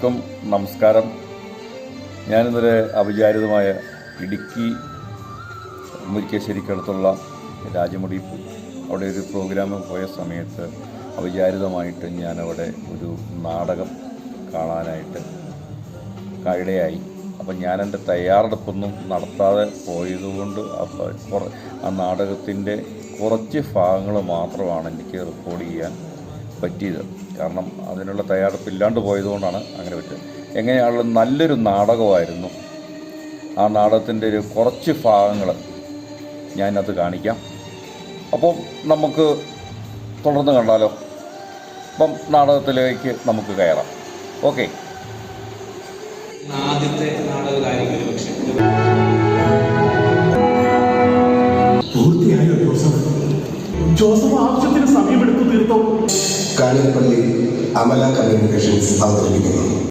എല്ലാവർക്കും നമസ്കാരം. ഞാനിന്നൊരു അവിചാരിതമായ ഇടുക്കി മുരിക്കാശ്ശേരിക്കടുത്തുള്ള രാജമുടി അവിടെ ഒരു പ്രോഗ്രാമിൽ പോയ സമയത്ത് അവിചാരിതമായിട്ട് ഞാനവിടെ ഒരു നാടകം കാണാനായിട്ട് ഇടയായി. അപ്പം ഞാനെൻ്റെ തയ്യാറെടുപ്പൊന്നും നടത്താതെ പോയതുകൊണ്ട് ആ നാടകത്തിൻ്റെ കുറച്ച് ഭാഗങ്ങൾ മാത്രമാണ് എനിക്ക് റെക്കോർഡ് ചെയ്യാൻ പറ്റിയത്. കാരണം അതിനുള്ള തയ്യാറെടുപ്പില്ലാണ്ട് പോയതുകൊണ്ടാണ് അങ്ങനെ പറ്റിയത്. എങ്ങനെയാണെങ്കിലും നല്ലൊരു നാടകമായിരുന്നു. ആ നാടകത്തിൻ്റെ ഒരു കുറച്ച് ഭാഗങ്ങൾ ഞാനത് കാണിക്കാം. അപ്പം നമുക്ക് തുടർന്ന് കണ്ടാലോ. അപ്പം നാടകത്തിലേക്ക് നമുക്ക് കയറാം. ഓക്കെ. ആദ്യത്തെ നാടകകാരികൾ പൂർത്തിയായോ ജോസഫ് ആവശ്യത്തിന് സമയമെടുത്തു തീർത്തോ? കാണിപ്പള്ളി അമല കമ്മ്യൂണിക്കേഷൻസ് അവതരിപ്പിക്കുന്നു